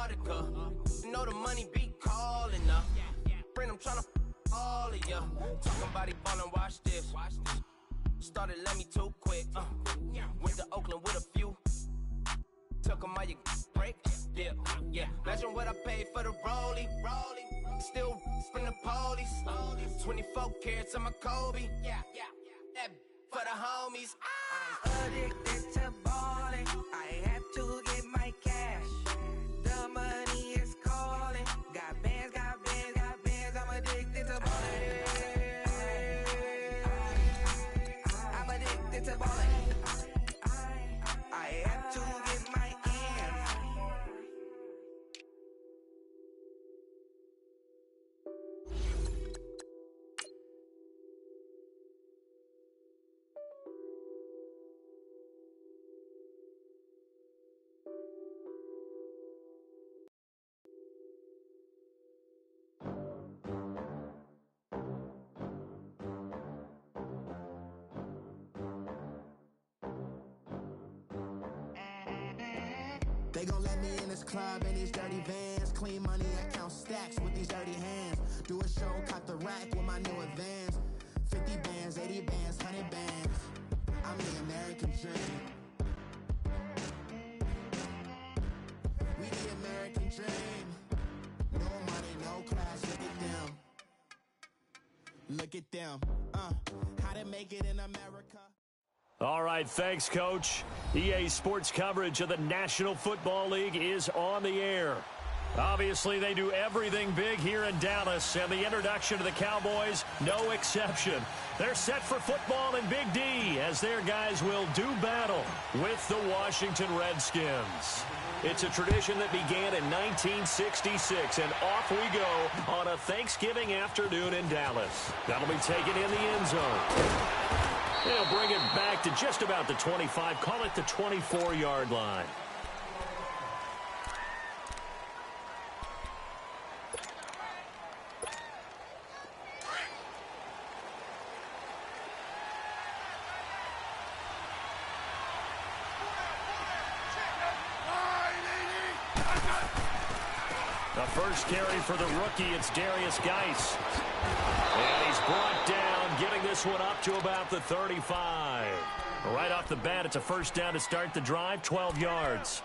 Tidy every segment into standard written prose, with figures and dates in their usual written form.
Antarctica. You know the money be calling up. Friend, I'm tryna all of ya. Talking body ballin', watch this. Started let me too quick. Went to Oakland with a few. Took 'em all you break. Yeah. Imagine what I paid for the rollie. Still from the police. 24 carats on my Kobe. That for the homies. I'm addicted to ballin'. I have to get my cash. The money is calling. Got bands, got bands, got bands. I'm addicted to ballin'. I'm addicted to ballin'. I have to get my ends. They gon' let me in this club in these dirty vans. Clean money, I count stacks with these dirty hands. Do a show, cut the rack with my new advance. 50 bands, 80 bands, 100 bands. I'm the American dream. We the American dream. No money, no class, look at them. Look at them, how to make it in America. All right, thanks, Coach. EA Sports coverage of the National Football League is on the air. Obviously, they do everything big here in Dallas, and the introduction to the Cowboys, no exception. They're set for football in Big D, as their guys will do battle with the Washington Redskins. It's a tradition that began in 1966, and off we go on a Thanksgiving afternoon in Dallas. That'll be taken in the end zone. They'll bring it back to just about the 25, call it the 24-yard line. The first carry for the rookie, it's Darius Geis. And he's brought down, getting this one up to about the 35. Right off the bat, it's a first down to start the drive, 12 yards.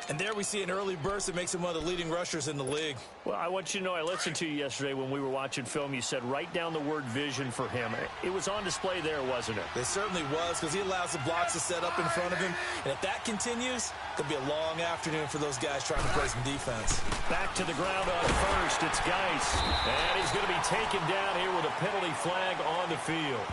And there we see an early burst that makes him one of the leading rushers in the league. Well, I want you to know, I listened to you yesterday when we were watching film. You said write down the word vision for him. It was on display there, wasn't it? It certainly was, because he allows the blocks to set up in front of him. And if that continues, it could be a long afternoon for those guys trying to play some defense. Back to the ground on first. It's Geis. And he's going to be taken down here with a penalty flag on the field.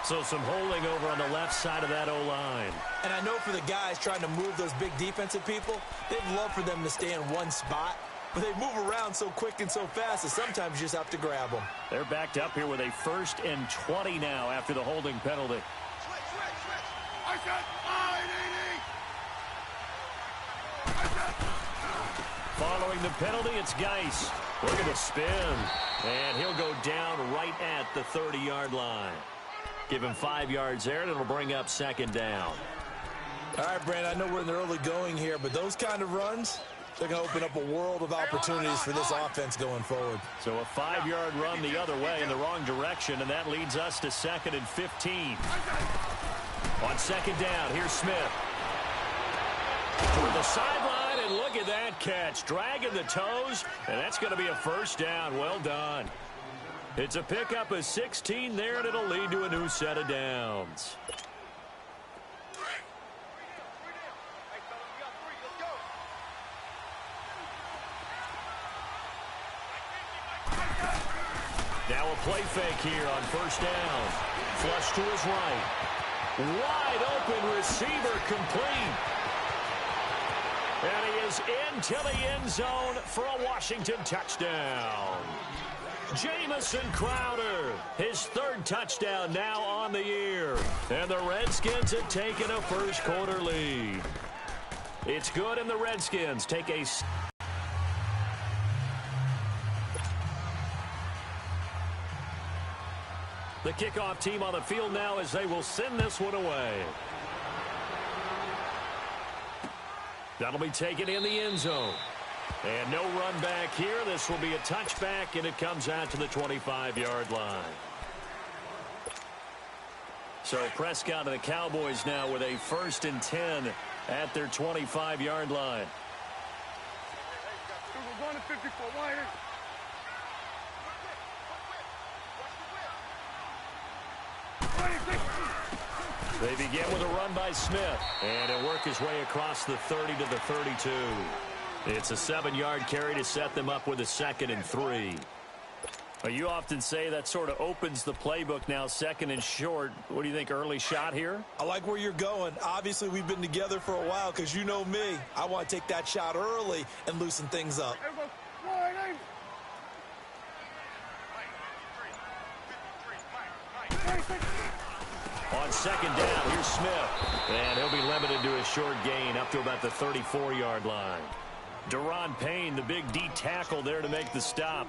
So some holding over on the left side of that O-line. And I know for the guys trying to move those big defensive people, they'd love for them to stay in one spot. But they move around so quick and so fast that sometimes you just have to grab them. They're backed up here with a 1st and 20 now after the holding penalty. Following the penalty, it's Geis. Look at the spin. And he'll go down right at the 30-yard line. Give him 5 yards there, and it'll bring up 2nd down. All right, Brandon, I know we're in the early going here, but those kind of runs, they're going to open up a world of opportunities for this offense going forward. So a 5-yard run the other way in the wrong direction, and that leads us to 2nd and 15. On 2nd down, here's Smith. Toward the sideline, and look at that catch. Dragging the toes, and that's going to be a first down. Well done. It's a pickup of 16 there, and it'll lead to a new set of downs. Now a play fake here on 1st down. Flush to his right. Wide open receiver complete. And he is into the end zone for a Washington touchdown. Jamison Crowder, his 3rd touchdown now on the year. And the Redskins have taken a first-quarter lead. It's good, and the Redskins take a... The kickoff team on the field now as they will send this one away. That'll be taken in the end zone. And no run back here. This will be a touchback, and it comes out to the 25-yard line. So Prescott and the Cowboys now with a 1st and 10 at their 25-yard line. We're going to 54 wide. They begin with a run by Smith, and he'll work his way across the 30 to the 32. It's a 7-yard carry to set them up with a 2nd and 3. Well, you often say that sort of opens the playbook now, 2nd and short. What do you think, early shot here? I like where you're going. Obviously, we've been together for a while because you know me. I want to take that shot early and loosen things up. On 2nd down, here's Smith. And he'll be limited to a short gain up to about the 34-yard line. Daron Payne, the big D tackle there to make the stop.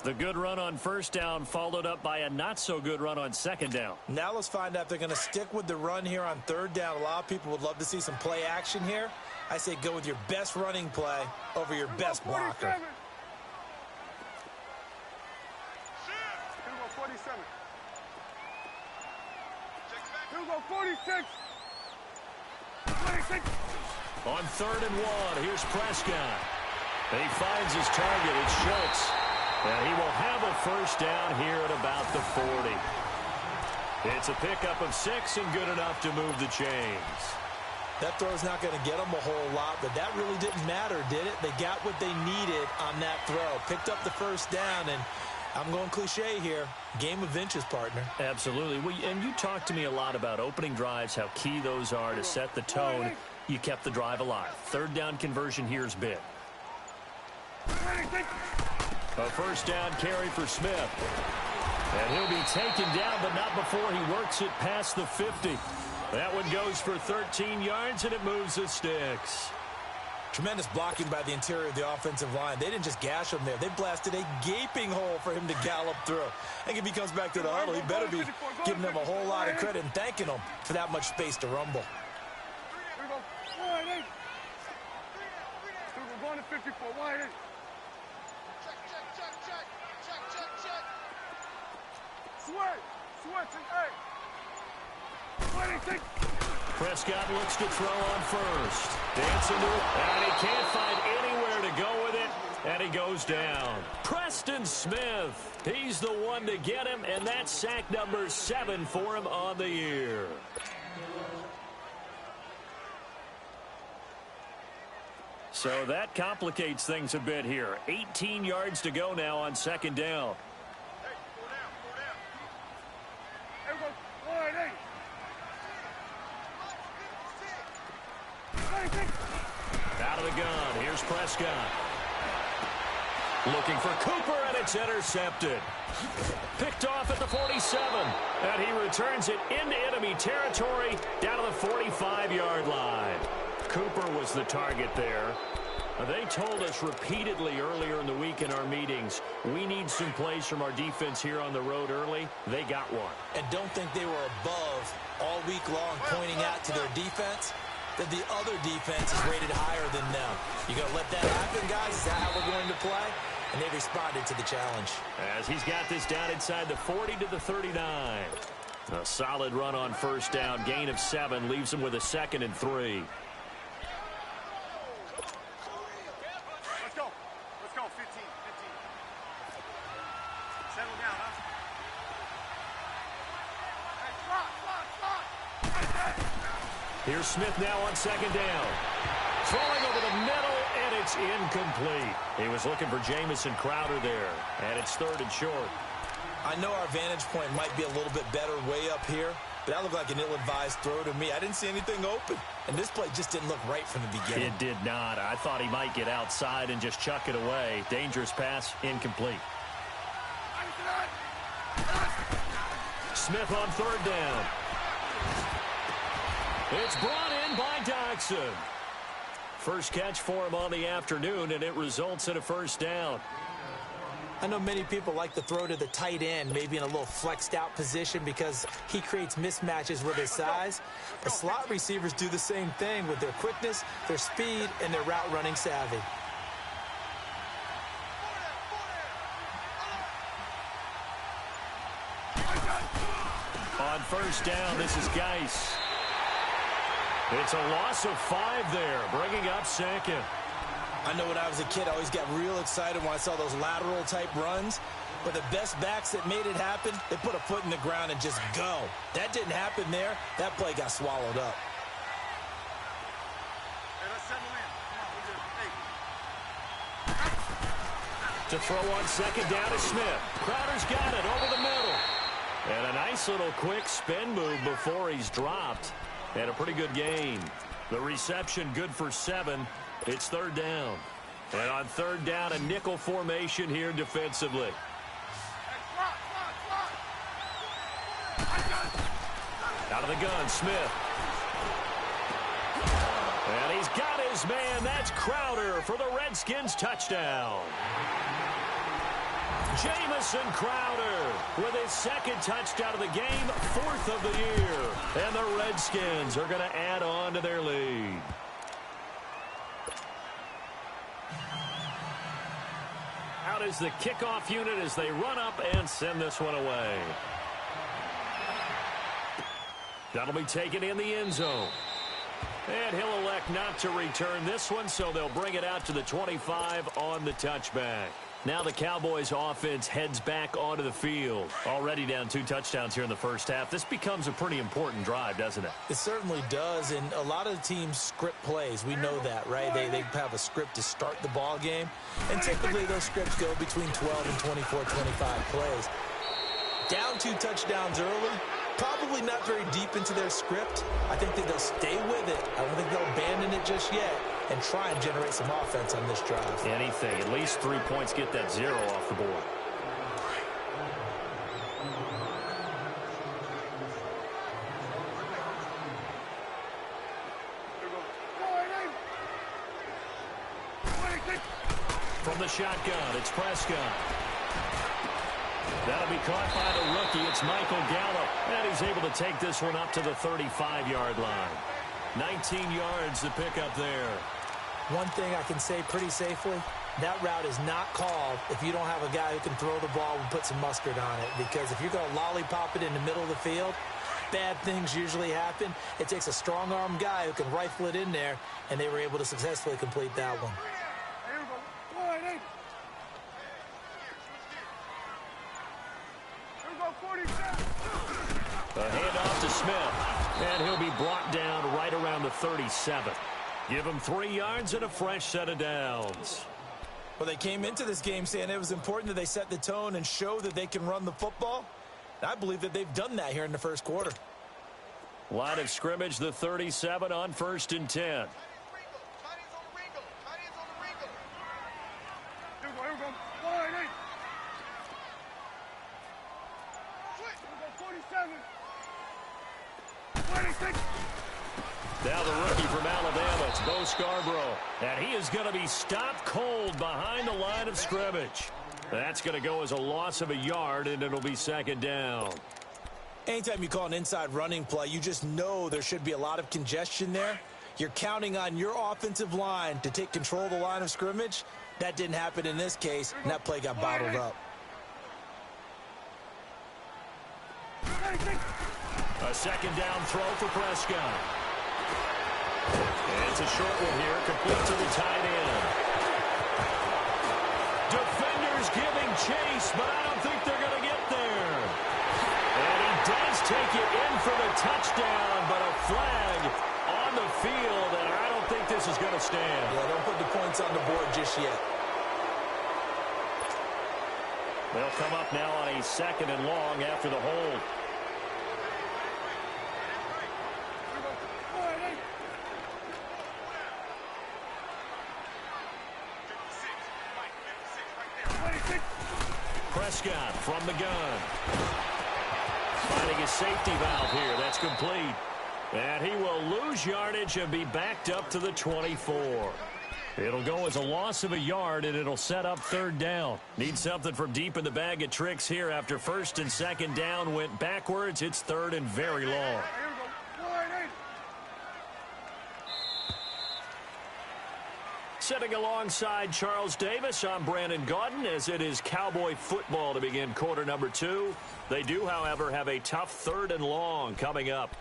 The good run on 1st down followed up by a not-so-good run on 2nd down. Now let's find out if they're going to stick with the run here on 3rd down. A lot of people would love to see some play action here. I say go with your best running play over your best blocker. 47. 46. 26. On 3rd and 1, here's Prescott. He finds his target. It's Schultz. And he will have a 1st down here at about the 40. It's a pickup of 6 and good enough to move the chains. That throw's not going to get them a whole lot, but that really didn't matter, did it? They got what they needed on that throw. Picked up the 1st down, and I'm going cliche here. Game of inches, partner. Absolutely. Well, and you talked to me a lot about opening drives, how key those are to set the tone. You kept the drive alive. 3rd down conversion here is big. A 1st down carry for Smith. And he'll be taken down, but not before he works it past the 50. That one goes for 13 yards, and it moves the sticks. Tremendous blocking by the interior of the offensive line. They didn't just gash him there. They blasted a gaping hole for him to gallop through. I think if he comes back to the huddle, he better be giving them a whole lot of credit and thanking them for that much space to rumble. We're going to 54 wide. Prescott looks to throw on 1st. Dancing to it, and he can't find anywhere to go with it, and he goes down. Preston Smith, he's the one to get him, and that's sack number 7 for him on the year. So that complicates things a bit here. 18 yards to go now on 2nd down. Out of the gun, here's Prescott. Looking for Cooper, and it's intercepted. Picked off at the 47, and he returns it into enemy territory down to the 45-yard line. Cooper was the target there. They told us repeatedly earlier in the week in our meetings, we need some plays from our defense here on the road early. They got one. And don't think they were above all week long pointing out to their defense that the other defense is rated higher than them. You going to let that happen, guys? Is that how we're going to play? And they responded to the challenge. As he's got this down inside the 40 to the 39. A solid run on 1st down. Gain of 7 leaves him with a 2nd and 3. Let's go. Let's go. 15. Settle down, huh? Here's Smith now on 2nd down. Throwing over the middle, and it's incomplete. He was looking for Jamison Crowder there, and it's 3rd and short. I know our vantage point might be a little bit better way up here, but that looked like an ill-advised throw to me. I didn't see anything open, and this play just didn't look right from the beginning. It did not. I thought he might get outside and just chuck it away. Dangerous pass, incomplete. Smith on 3rd down. It's brought in by Doxson. First catch for him on the afternoon, and it results in a 1st down. I know many people like to throw to the tight end, maybe in a little flexed out position because he creates mismatches with his size. But slot receivers do the same thing with their quickness, their speed, and their route running savvy. On first down, this is Geis. It's a loss of 5 there, bringing up second. I know when I was a kid, I always got real excited when I saw those lateral-type runs. But the best backs that made it happen, they put a foot in the ground and just go. That didn't happen there. That play got swallowed up. To throw on second down is Smith. Crowder's got it over the middle. And a nice little quick spin move before he's dropped. And a pretty good gain. The reception good for 7. It's third down. And on third down, a nickel formation here defensively. Out of the gun, Smith. And he's got his man. That's Crowder for the Redskins touchdown. Jamison Crowder with his second touchdown of the game, 4th of the year. And the Redskins are going to add on to their lead. Out is the kickoff unit as they run up and send this one away. That'll be taken in the end zone. And he'll elect not to return this one, so they'll bring it out to the 25 on the touchback. Now the Cowboys offense heads back onto the field. Already down 2 touchdowns here in the first half. This becomes a pretty important drive, doesn't it? It certainly does, and a lot of the teams script plays. We know that, right? They have a script to start the ball game, and typically those scripts go between 12 and 24, 25 plays. Down 2 touchdowns early, probably not very deep into their script. I think that they'll stay with it. I don't think they'll abandon it just yet and try and generate some offense on this drive. Anything. At least 3 points, get that 0 off the board. From the shotgun, it's Prescott. That'll be caught by the rookie. It's Michael Gallup. And he's able to take this one up to the 35-yard line. 19 yards to pick up there. One thing I can say pretty safely, that route is not called if you don't have a guy who can throw the ball and put some mustard on it. Because if you're going to lollipop it in the middle of the field, bad things usually happen. It takes a strong-arm guy who can rifle it in there, and they were able to successfully complete that one. A handoff to Smith, and he'll be brought down right around the 37. Give him 3 yards and a fresh set of downs. Well, they came into this game saying it was important that they set the tone and show that they can run the football. And I believe that they've done that here in the first quarter. Line of scrimmage, the 37 on 1st and 10. Now the rookie from Alabama, it's Bo Scarborough. And he is going to be stopped cold behind the line of scrimmage. That's going to go as a loss of a yard, and it'll be second down. Anytime you call an inside running play, you just know there should be a lot of congestion there. You're counting on your offensive line to take control of the line of scrimmage. That didn't happen in this case, and that play got bottled up. A second down throw for Prescott. And it's a short one here, complete to the tight end. Defenders giving chase, but I don't think they're going to get there. And he does take it in for the touchdown, but a flag on the field, and I don't think this is going to stand. Yeah, don't put the points on the board just yet. They'll come up now on a 2nd and long after the hold. Prescott from the gun. Finding a safety valve here. That's complete. And he will lose yardage and be backed up to the 24. It'll go as a loss of a yard, and it'll set up third down. Need something from deep in the bag of tricks here. After first and second down went backwards, it's third and very long. Sitting alongside Charles Davis, I'm Brandon Gaudin, as it is Cowboy football to begin quarter number 2. They do, however, have a tough third and long coming up.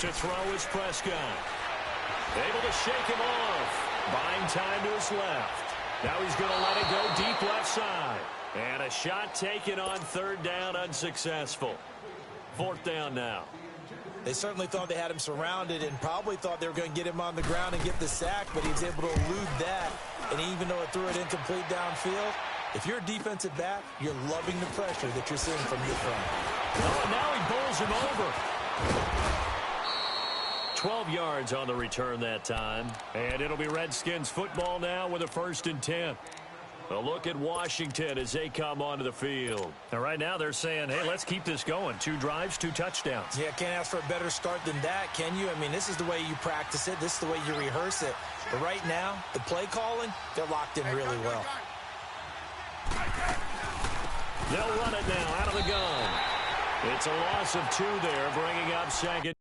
To throw is Prescott. Able to shake him off. Buying time to his left. Now he's going to let it go deep left side. And a shot taken on third down, unsuccessful. Fourth down now. They certainly thought they had him surrounded and probably thought they were going to get him on the ground and get the sack, but he was able to elude that. And even though it threw it incomplete downfield, if you're a defensive back, you're loving the pressure that you're seeing from your front. Oh, now he bowls him over. 12 yards on the return that time. And it'll be Redskins football now with a 1st and 10. A look at Washington as they come onto the field. And right now they're saying, hey, let's keep this going. 2 drives, 2 touchdowns. Yeah, can't ask for a better start than that, can you? I mean, this is the way you practice it. This is the way you rehearse it. But right now, the play calling, they're locked in really well. They'll run it now out of the gun. It's a loss of 2 there, bringing up second.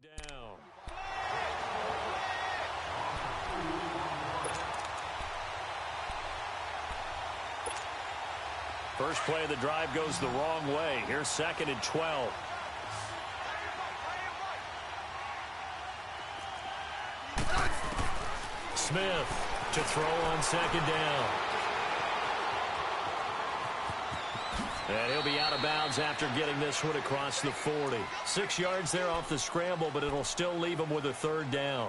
Down. First play of the drive goes the wrong way. Here's 2nd and 12. Smith to throw on 2nd down. And he'll be out of bounds after getting this one across the 40. 6 yards there off the scramble, but it'll still leave him with a 3rd down.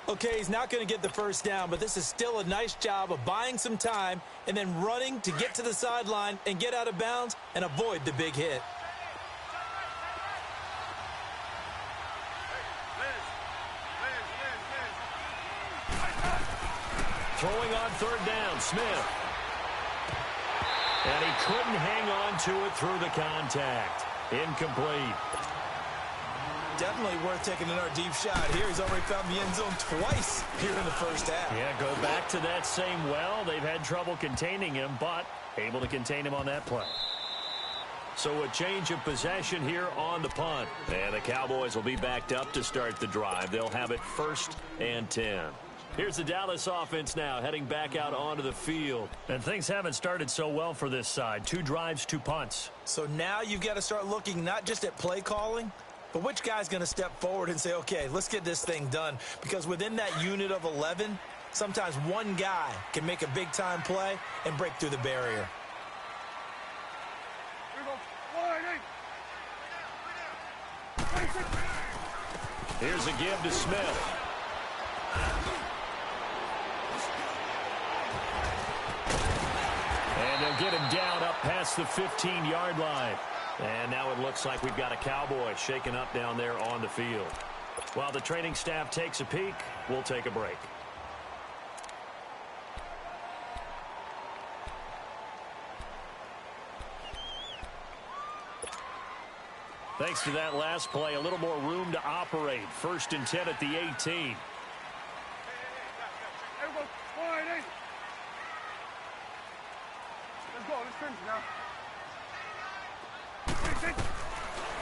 Okay, he's not going to get the first down, but this is still a nice job of buying some time and then running to get to the sideline and get out of bounds and avoid the big hit. Throwing on 3rd down, Smith. And he couldn't hang on to it through the contact. Incomplete. Definitely worth taking another deep shot here. He's already found the end zone twice here in the first half. Yeah, go back to that same well. They've had trouble containing him, but able to contain him on that play. So a change of possession here on the punt. And the Cowboys will be backed up to start the drive. They'll have it 1st and 10. Here's the Dallas offense now heading back out onto the field. And things haven't started so well for this side. 2 drives, 2 punts. So now you've got to start looking not just at play calling, but which guy's going to step forward and say, okay, let's get this thing done. Because within that unit of 11, sometimes one guy can make a big-time play and break through the barrier. Here's a give to Smith. And they'll get him down up past the 15-yard line. And now it looks like we've got a Cowboy shaken up down there on the field. While the training staff takes a peek, we'll take a break. Thanks to that last play, a little more room to operate. 1st and 10 at the 18.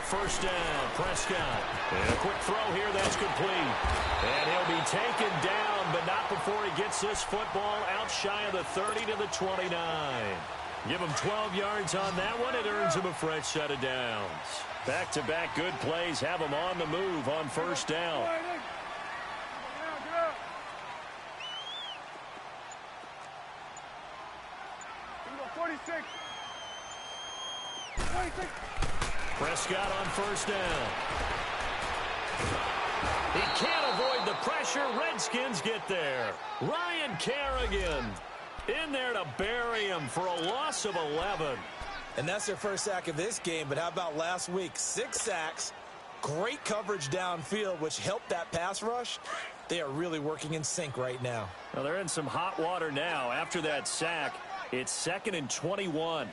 First down, Prescott. And a quick throw here, that's complete. And he'll be taken down, but not before he gets this football out shy of the 30 to the 29. Give him 12 yards on that one. It earns him a fresh set of downs. Back-to-back good plays have him on the move on 1st down. Prescott on 1st down. He pressure. Redskins get there. Ryan Kerrigan in there to bury him for a loss of 11. And that's their first sack of this game, but how about last week? 6 sacks, great coverage downfield, which helped that pass rush. They are really working in sync right now. Well, they're in some hot water now. After that sack, it's 2nd and 21. Hey,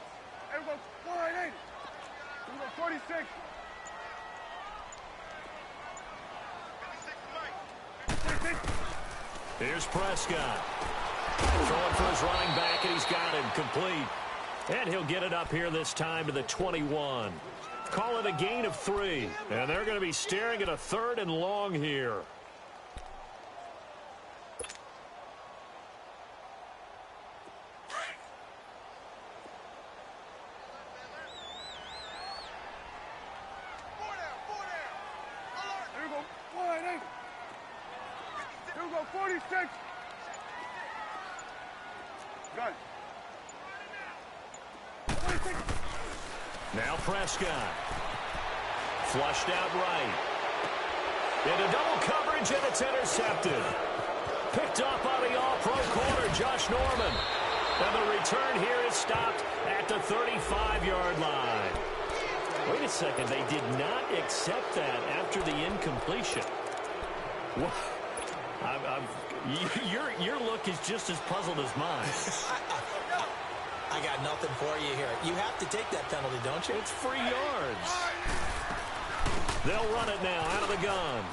we go 480. We go 46. 56. Here's Prescott. Throwing for his running back, and he's got him complete. And he'll get it up here this time to the 21. Call it a gain of 3. And they're going to be staring at a 3rd and long here. Here we go 480. Here we go 46. Gun. 46. Now Prescott. Flushed out right. Into double coverage, and it's intercepted. Picked up by the all-pro corner, Josh Norman. And the return here is stopped at the 35-yard line. Wait a second, they did not accept that after the incompletion. Your look is just as puzzled as mine. I got nothing for you here. You have to take that penalty, don't you? It's free yards. They'll run it now out of the gun.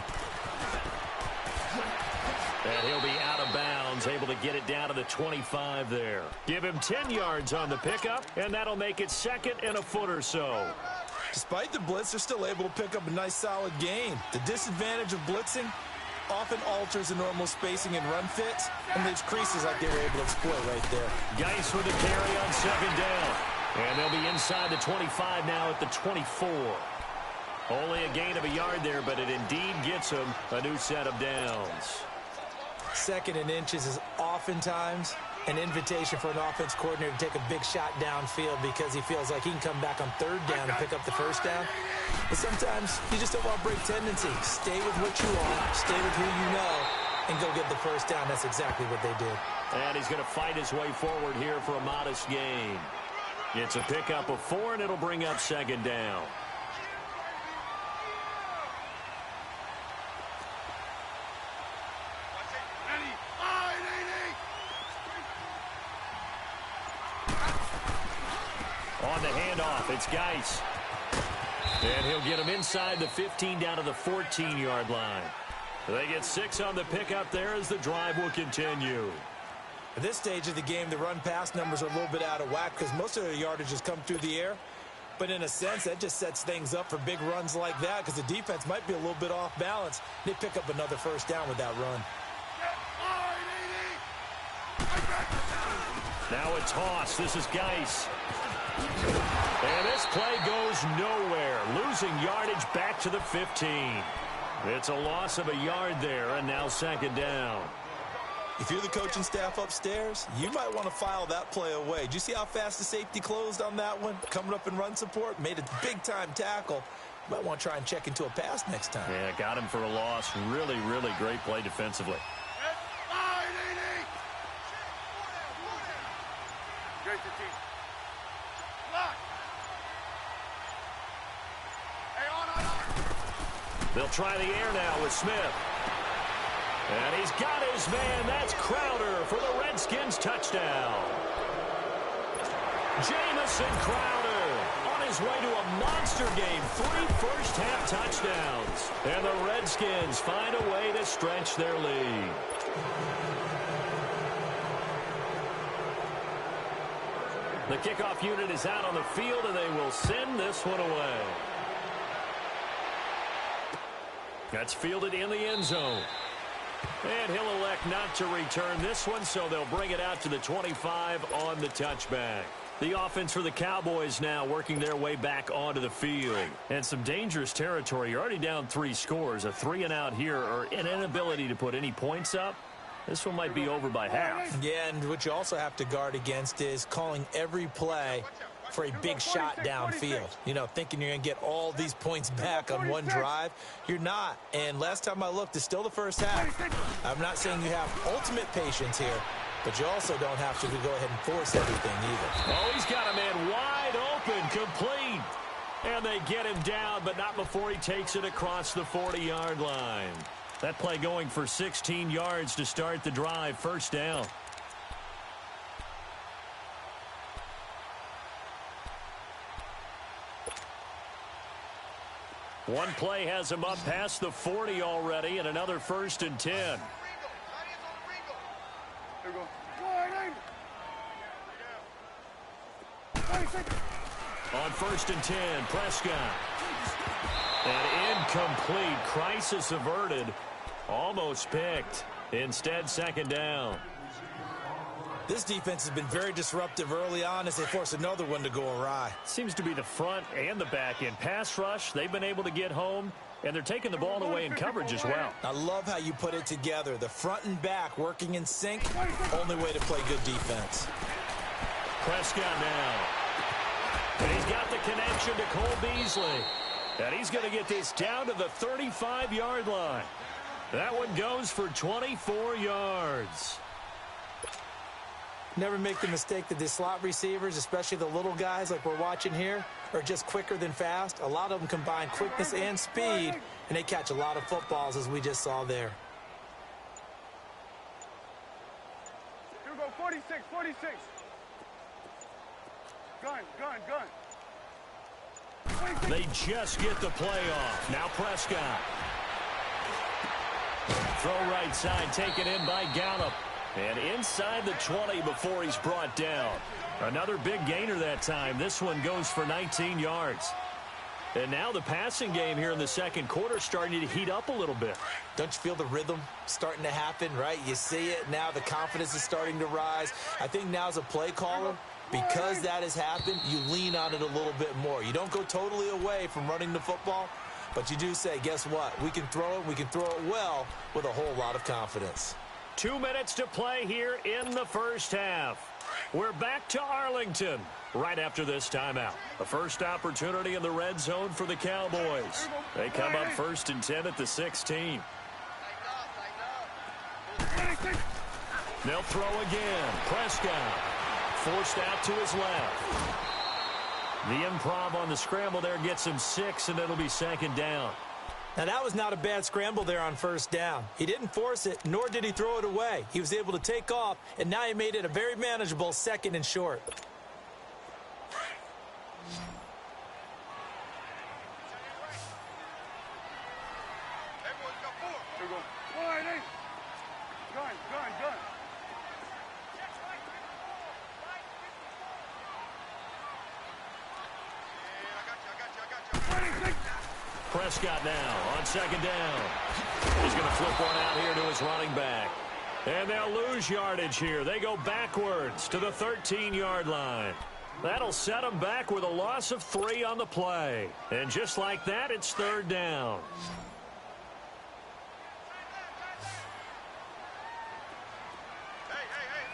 And he'll be out of bounds, able to get it down to the 25 there. Give him 10 yards on the pickup, and that'll make it 2nd and a foot or so. Despite the blitz, they're still able to pick up a nice, solid gain. The disadvantage of blitzing often alters the normal spacing and run fits and leaves creases like they were able to exploit right there. Geis with the carry on 2nd down. And they'll be inside the 25 now at the 24. Only a gain of a yard there, but it indeed gets them a new set of downs. 2nd and inches is oftentimes an invitation for an offense coordinator to take a big shot downfield because he feels like he can come back on 3rd down and pick up the 1st down. But sometimes you just don't want to break tendency. Stay with what you are, stay with who you know, and go get the 1st down. That's exactly what they did. And he's going to fight his way forward here for a modest gain. It's a pickup of 4, and it'll bring up 2nd down. On the handoff, it's Geis. And he'll get him inside the 15 down to the 14-yard line. They get 6 on the pickup there as the drive will continue. At this stage of the game, the run-pass numbers are a little bit out of whack because most of their yardage has come through the air. But in a sense, that just sets things up for big runs like that because the defense might be a little bit off balance. They pick up another 1st down with that run. Now a toss. This is Geis. And this play goes nowhere. Losing yardage back to the 15. It's a loss of a yard there, and now 2nd down. If you're the coaching staff upstairs, you might want to file that play away. Did you see how fast the safety closed on that one? Coming up in run support, made a big-time tackle. You might want to try and check into a pass next time. Yeah, got him for a loss. Really, really great play defensively. They'll try the air now with Smith. And he's got his man. That's Crowder for the Redskins touchdown. Jamison Crowder on his way to a monster game. 3 first-half touchdowns. And the Redskins find a way to stretch their lead. The kickoff unit is out on the field, and they will send this one away. That's fielded in the end zone. And he'll elect not to return this one, so they'll bring it out to the 25 on the touchback. The offense for the Cowboys now working their way back onto the field. And some dangerous territory. You're already down 3 scores. A 3-and-out here, or an inability to put any points up. This one might be over by half. Yeah, and what you also have to guard against is calling every play for a big shot downfield. You know, thinking you're going to get all these points back on one drive. You're not. And last time I looked, it's still the first half. I'm not saying you have ultimate patience here, but you also don't have to go ahead and force everything either. Oh, he's got a man wide open, complete. And they get him down, but not before he takes it across the 40-yard line. That play going for 16 yards to start the drive. First down. One play has him up past the 40 already, and another 1st and 10. There we go. On 1st and 10, Prescott. And incomplete. Crisis averted. Almost picked. Instead, 2nd down. This defense has been very disruptive early on as they force another one to go awry. Seems to be the front and the back end. Pass rush, they've been able to get home, and they're taking the ball away in coverage as well. I love how you put it together. The front and back working in sync. Only way to play good defense. Prescott now. And he's got the connection to Cole Beasley. And he's going to get this down to the 35-yard line. That one goes for 24 yards. Never make the mistake that the slot receivers, especially the little guys like we're watching here, are just quicker than fast. A lot of them combine quickness and speed, and they catch a lot of footballs, as we just saw there. Here we go, 46, 46. Gun. They just get the play off. Now Prescott. Throw right side, taken in by Gallup. And inside the 20 before he's brought down. Another big gainer that time. This one goes for 19 yards. And now the passing game here in the second quarter starting to heat up a little bit. Don't you feel the rhythm starting to happen, right? You see it now. The confidence is starting to rise. I think now as a play caller, because that has happened, you lean on it a little bit more. You don't go totally away from running the football, but you do say, guess what? We can throw it. We can throw it well with a whole lot of confidence. 2 minutes to play here in the first half. We're back to Arlington right after this timeout. The first opportunity in the red zone for the Cowboys. They come up 1st and 10 at the 16. They'll throw again. Prescott forced out to his left. The improv on the scramble there gets him 6, and it'll be 2nd down. Now, that was not a bad scramble there on 1st down. He didn't force it, nor did he throw it away. He was able to take off, and now he made it a very manageable 2nd and short. Everyone's got 4. Here we go. Wide eight. Gun. Prescott now on 2nd down. He's going to flip one out here to his running back. And they'll lose yardage here. They go backwards to the 13-yard line. That'll set them back with a loss of 3 on the play. And just like that, it's 3rd down. Hey.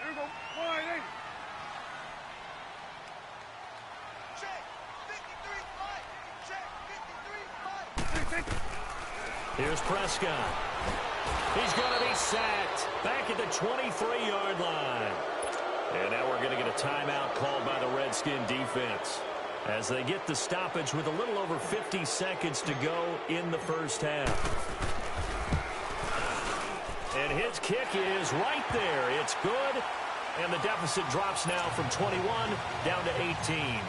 Here we go. Wide eight. Here's Prescott. He's going to be sacked back at the 23-yard line. And now we're going to get a timeout called by the Redskin defense as they get the stoppage with a little over 50 seconds to go in the first half. And his kick is right there. It's good. And the deficit drops now from 21 down to 18.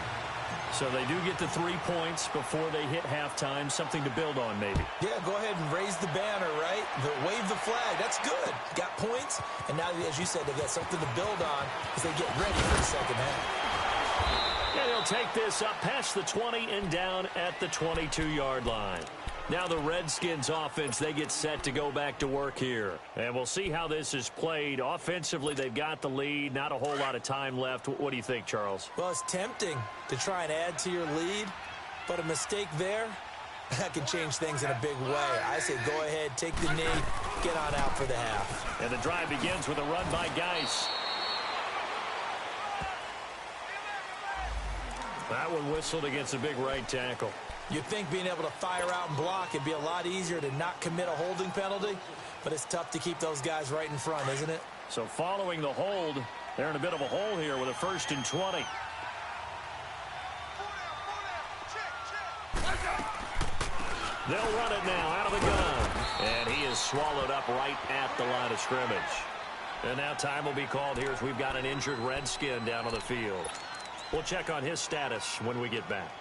So they do get the 3 points before they hit halftime. Something to build on, maybe. Yeah, go ahead and raise the banner, right? Wave the flag. That's good. Got points. And now, as you said, they've got something to build on as they get ready for the second half. And he'll take this up past the 20 and down at the 22-yard line. Now the Redskins offense, they get set to go back to work here. And we'll see how this is played. Offensively, they've got the lead. Not a whole lot of time left. What do you think, Charles? Well, it's tempting to try and add to your lead, but a mistake there, that can change things in a big way. I say go ahead, take the knee, get on out for the half. And the drive begins with a run by Geis. That one whistled against a big right tackle. You'd think being able to fire out and block it'd be a lot easier to not commit a holding penalty, but it's tough to keep those guys right in front, isn't it? So following the hold, they're in a bit of a hole here with a 1st and 20. They'll run it now out of the gun. And he is swallowed up right at the line of scrimmage. And now time will be called here as we've got an injured Redskin down on the field. We'll check on his status when we get back.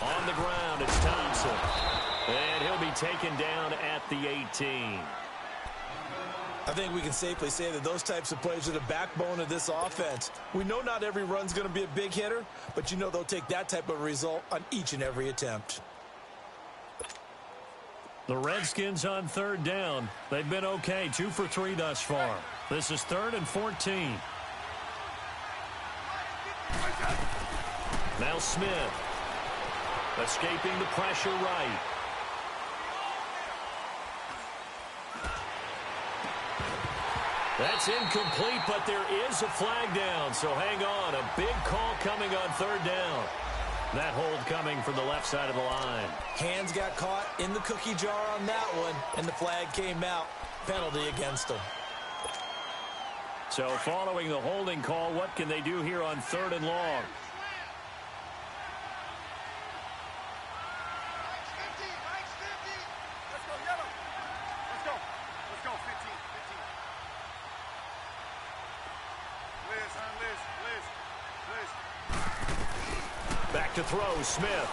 On the ground, it's Thompson. And he'll be taken down at the 18. I think we can safely say that those types of plays are the backbone of this offense. We know not every run's going to be a big hitter, but you know they'll take that type of result on each and every attempt. The Redskins on 3rd down. They've been okay, 2 for 3 thus far. This is 3rd and 14. Now Smith. Escaping the pressure right. That's incomplete, but there is a flag down, so hang on. A big call coming on 3rd down. That hold coming from the left side of the line. Hands got caught in the cookie jar on that one, and the flag came out. Penalty against them. So following the holding call, what can they do here on 3rd and long? Back to throw, Smith.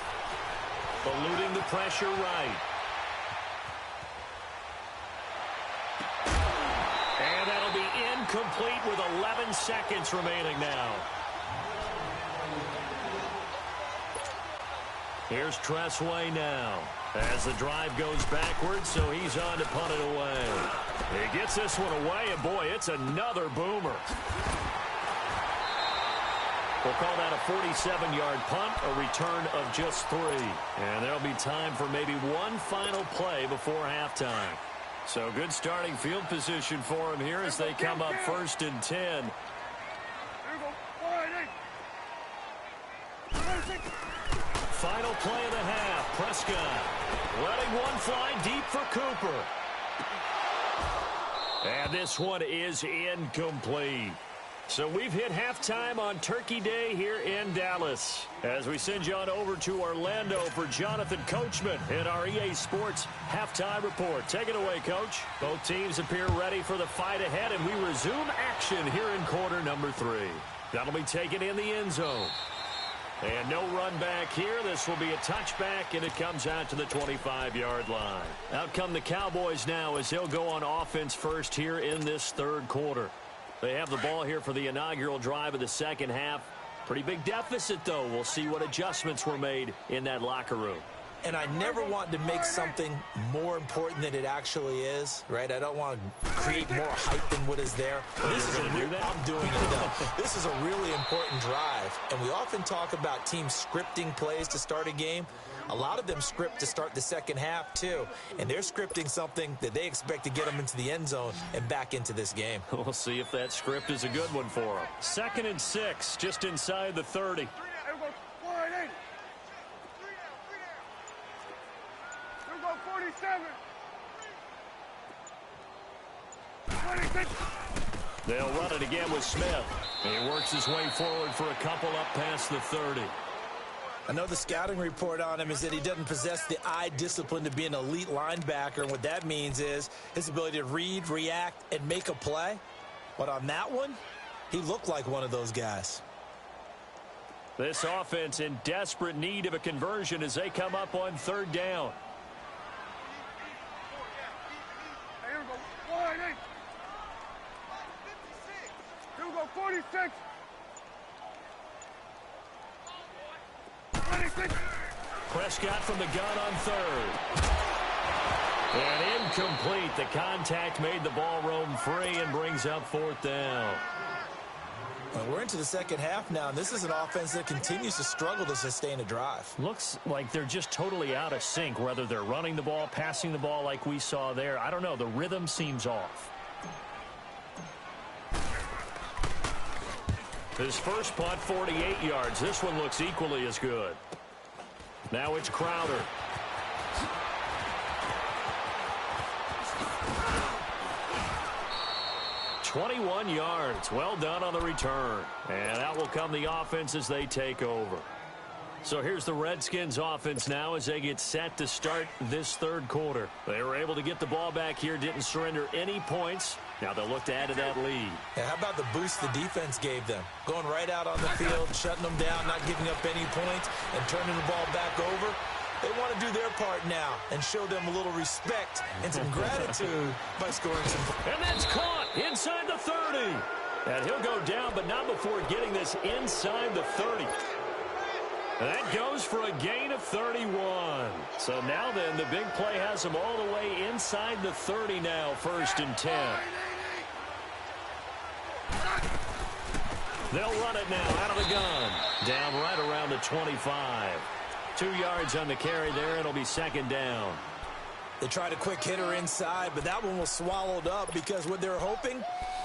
Eluding the pressure right. And that'll be incomplete with 11 seconds remaining now. Here's Tressway now. As the drive goes backwards, so he's on to punt it away. He gets this one away, and boy, it's another boomer. We'll call that a 47-yard punt, a return of just 3. And there'll be time for maybe one final play before halftime. So good starting field position for him here as they come up 1st and 10. Final play of the half. Prescott letting one fly deep for Cooper. And this one is incomplete. So we've hit halftime on Turkey Day here in Dallas. As we send you on over to Orlando for Jonathan Coachman in our EA Sports Halftime Report. Take it away, Coach. Both teams appear ready for the fight ahead, and we resume action here in quarter number 3. That'll be taken in the end zone. And no run back here. This will be a touchback, and it comes out to the 25-yard line. Out come the Cowboys now as they'll go on offense first here in this 3rd quarter. They have the ball here for the inaugural drive of the 2nd half. Pretty big deficit, though. We'll see what adjustments were made in that locker room. And I never want to make something more important than it actually is, right? I don't want to create more hype than what is there. This is I'm doing it, though. This is a really important drive. And we often talk about teams scripting plays to start a game. A lot of them script to start the 2nd half, too. And they're scripting something that they expect to get them into the end zone and back into this game. We'll see if that script is a good one for them. 2nd and 6, just inside the 30. They'll run it again with Smith. He works his way forward for a couple up past the 30. I know the scouting report on him is that he doesn't possess the eye discipline to be an elite linebacker. And what that means is his ability to read, react, and make a play. But on that one, he looked like one of those guys. This offense in desperate need of a conversion as they come up on 3rd down. Here we go. 46. Prescott from the gun on 3rd. And incomplete. The contact made the ball roam free and brings up 4th down. Well, we're into the second half now, and this is an offense that continues to struggle to sustain a drive. Looks like they're just totally out of sync, whether they're running the ball, passing the ball like we saw there. I don't know. The rhythm seems off. His first punt, 48 yards. This one looks equally as good. Now it's Crowder. $21 yards. Well done on the return. And out will come the offense as they take over. So here's the Redskins offense now as they get set to start this third quarter. They were able to get the ball back here, didn't surrender any points. Now they'll look to add to that lead. Yeah, how about the boost the defense gave them? Going right out on the field, shutting them down, not giving up any points, and turning the ball back over. They want to do their part now and show them a little respect and some gratitude by scoring some points. And that's caught inside the 30. And he'll go down, but not before getting this inside the 30. That goes for a gain of 31. So now then, the big play has them all the way inside the 30 now, 1st and 10. They'll run it now out of the gun. Down right around the 25. 2 yards on the carry there. It'll be 2nd down. They tried a quick hitter inside, but that one was swallowed up because what they're hoping,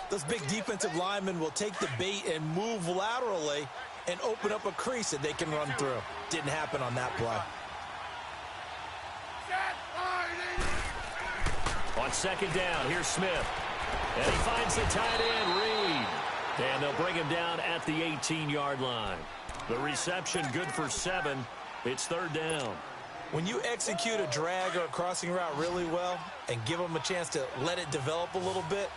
those big defensive linemen will take the bait and move laterally and open up a crease that they can run through. Didn't happen on that play. On 2nd down, here's Smith. And he finds the tight end, Reed. And they'll bring him down at the 18-yard line. The reception good for 7. It's 3rd down. When you execute a drag or a crossing route really well and give them a chance to let it develop a little bit,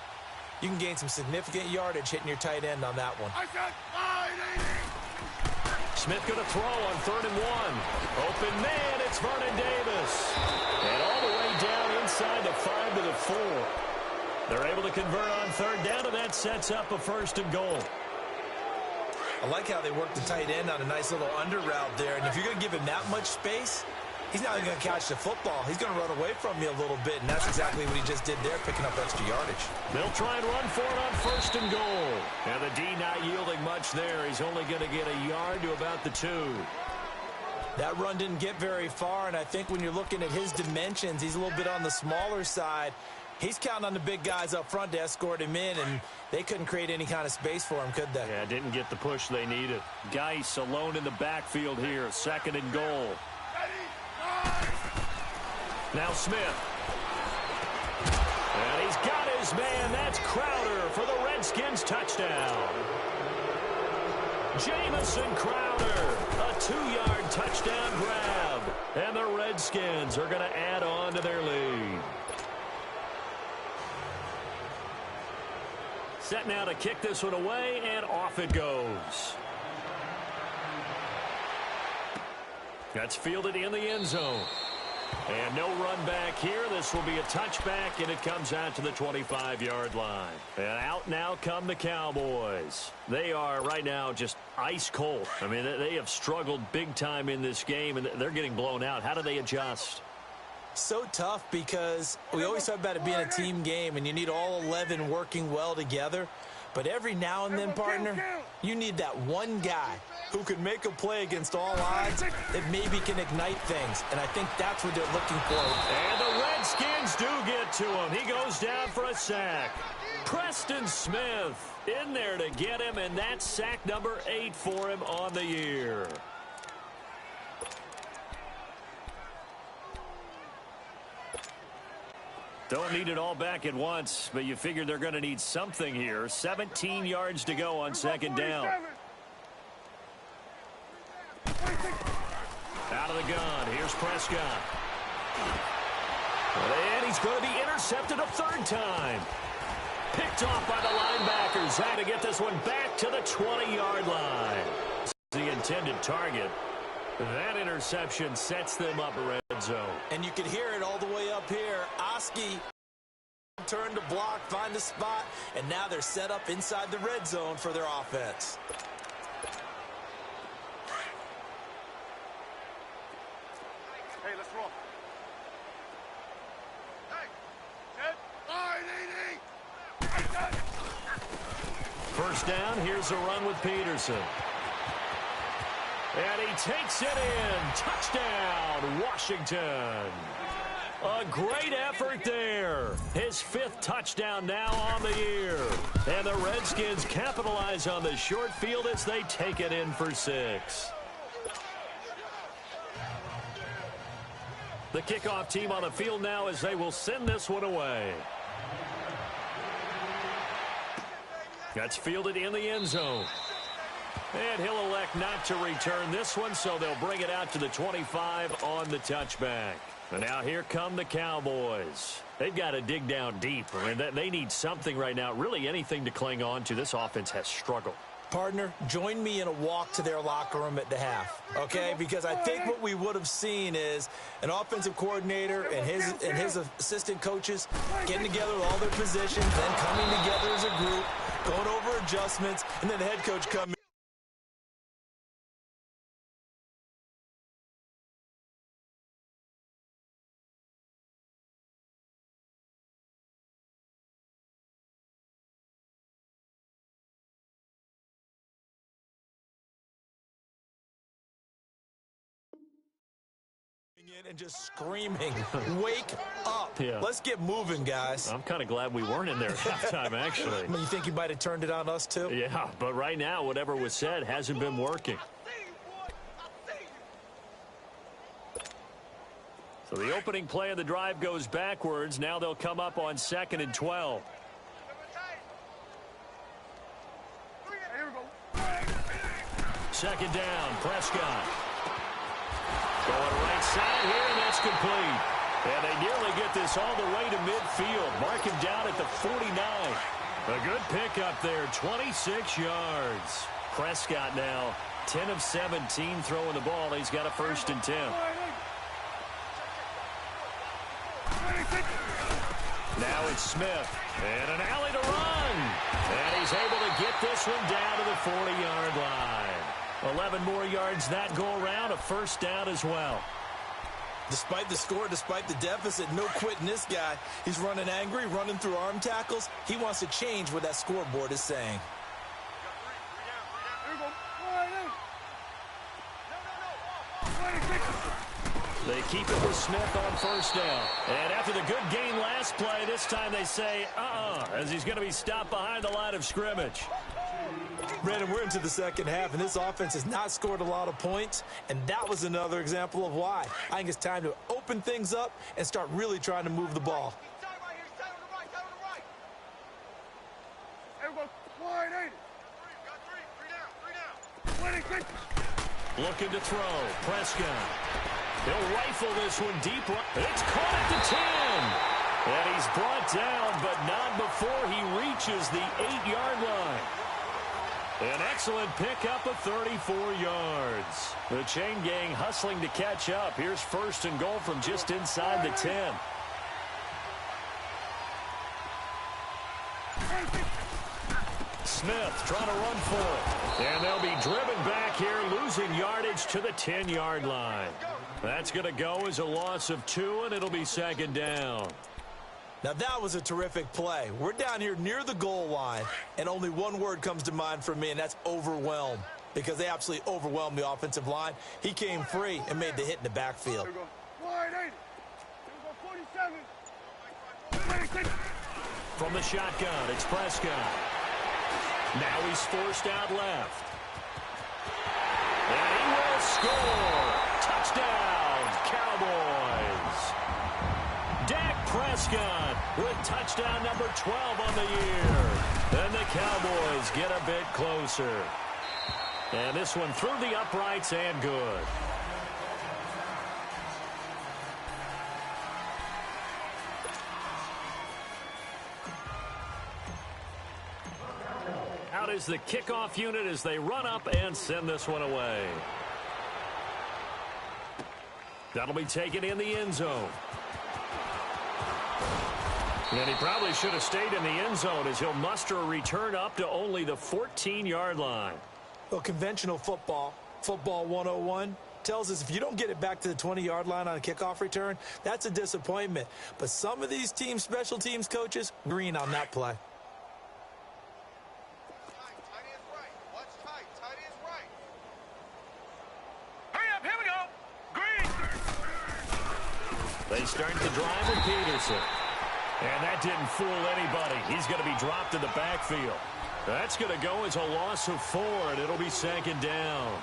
you can gain some significant yardage hitting your tight end on that one. Smith going to throw on 3rd and 1. Open man, it's Vernon Davis. And all the way down inside the 5 to the 4. They're able to convert on 3rd down, and that sets up a 1st and goal. I like how they work the tight end on a nice little under route there. And if you're going to give him that much space, he's not going to catch the football. He's going to run away from you a little bit, and that's exactly what he just did there, picking up extra yardage. They'll try and run for it on 1st and goal. And the D not yielding much there. He's only going to get a yard to about the 2. That run didn't get very far, and I think when you're looking at his dimensions, he's a little bit on the smaller side. He's counting on the big guys up front to escort him in, and they couldn't create any kind of space for him, could they? Yeah, didn't get the push they needed. Geis alone in the backfield here, 2nd and goal. Now Smith. And he's got his man. That's Crowder for the Redskins touchdown. Jamison Crowder, a 2-yard touchdown grab. And the Redskins are going to add on to their lead. Set now to kick this one away, and off it goes. That's fielded in the end zone. And no run back here. This will be a touchback, and it comes out to the 25-yard line. And out now come the Cowboys. They are right now just ice cold. I mean, they have struggled big time in this game, and they're getting blown out. How do they adjust? So tough because we always talk about it being a team game, and you need all 11 working well together. But every now and then, partner, you need that one guy who can make a play against all odds that maybe can ignite things. And I think that's what they're looking for. And the Redskins do get to him. He goes down for a sack. Preston Smith in there to get him, and that's sack number 8 for him on the year. Don't need it all back at once, but you figure they're going to need something here. 17 yards to go on 2nd down. Out of the gun. Here's Prescott. And he's going to be intercepted a 3rd time. Picked off by the linebackers. Had to get this one back to the 20-yard line. The intended target. That interception sets them up a red zone. And you can hear it all the way up here. Oski turned to block, find a spot, and now they're set up inside the red zone for their offense. Hey, let's roll. Hey, set, line, 80. first down. Here's a run with Peterson. And he takes it in. Touchdown, Washington. A great effort there. His 5th touchdown now on the year. And the Redskins capitalize on the short field as they take it in for 6. The kickoff team on the field now as they will send this one away. That's fielded in the end zone. And he'll elect not to return this one, so they'll bring it out to the 25 on the touchback. And now here come the Cowboys. They've got to dig down deep. I mean, they need something right now, really anything to cling on to. This offense has struggled. Partner, join me in a walk to their locker room at the half, okay? Because I think what we would have seen is an offensive coordinator and his assistant coaches getting together with all their positions, then coming together as a group, going over adjustments, and then the head coach coming. And just screaming, wake up. Yeah. Let's get moving, guys. I'm kind of glad we weren't in there at halftime, actually. I mean, you think you might have turned it on us, too? Yeah, but right now, whatever was said hasn't been working. So the opening play of the drive goes backwards. Now they'll come up on 2nd and 12. Second down, Prescott. Going right side here, and that's complete. And they nearly get this all the way to midfield. Mark him down at the 49. A good pickup there, 26 yards. Prescott now 10 of 17 throwing the ball. He's got a 1st and 10. Now it's Smith. And an alley to run. And he's able to get this one down to the 40-yard line. 11 more yards that go around, a 1st down as well. Despite the score, despite the deficit, no quitting this guy. He's running angry, running through arm tackles. He wants to change what that scoreboard is saying. They keep it with Smith on 1st down. And after the good gain last play, this time they say, as he's going to be stopped behind the line of scrimmage. Brandon, we're into the second half, and this offense has not scored a lot of points, and that was another example of why. I think it's time to open things up and start really trying to move the ball. Looking to throw. Prescott. He'll rifle this one deep. It's caught at the 10. And he's brought down, but not before he reaches the 8-yard line. An excellent pickup of 34 yards. The chain gang hustling to catch up. Here's 1st and goal from just inside the 10. Smith trying to run for it. And they'll be driven back here, losing yardage to the 10-yard line. That's going to go as a loss of 2, and it'll be 2nd down. Now, that was a terrific play. We're down here near the goal line, and only one word comes to mind for me, and that's overwhelmed, because they absolutely overwhelmed the offensive line. He came free and made the hit in the backfield. From the shotgun, it's Prescott. Now he's forced out left. And he will score. Touchdown, Cowboys. Dak Prescott with touchdown number 12 on the year. And the Cowboys get a bit closer. And this one through the uprights and good. Out is the kickoff unit as they run up and send this one away. That'll be taken in the end zone. And he probably should have stayed in the end zone as he'll muster a return up to only the 14-yard line. Well, conventional football 101, tells us if you don't get it back to the 20-yard line on a kickoff return, that's a disappointment. But some of these teams, special teams coaches, green on that play. And that didn't fool anybody. He's going to be dropped in the backfield. That's going to go as a loss of 4, and it'll be second down.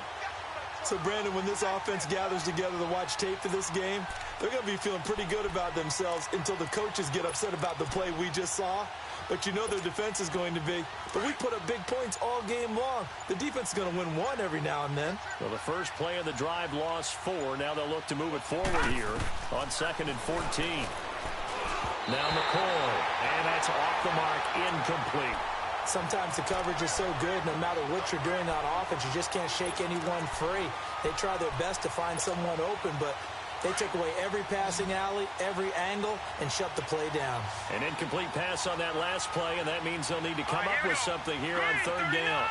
So, Brandon, when this offense gathers together to watch tape for this game, they're going to be feeling pretty good about themselves until the coaches get upset about the play we just saw. But you know their defense is going to be. But we put up big points all game long. The defense is going to win one every now and then. Well, the first play of the drive lost 4. Now they'll look to move it forward here on 2nd and 14. Now McCoy, and that's off the mark, incomplete. Sometimes the coverage is so good, no matter what you're doing on offense, you just can't shake anyone free. They try their best to find someone open, but they took away every passing alley, every angle, and shut the play down. An incomplete pass on that last play, and that means they'll need to come up with something here on 3rd down.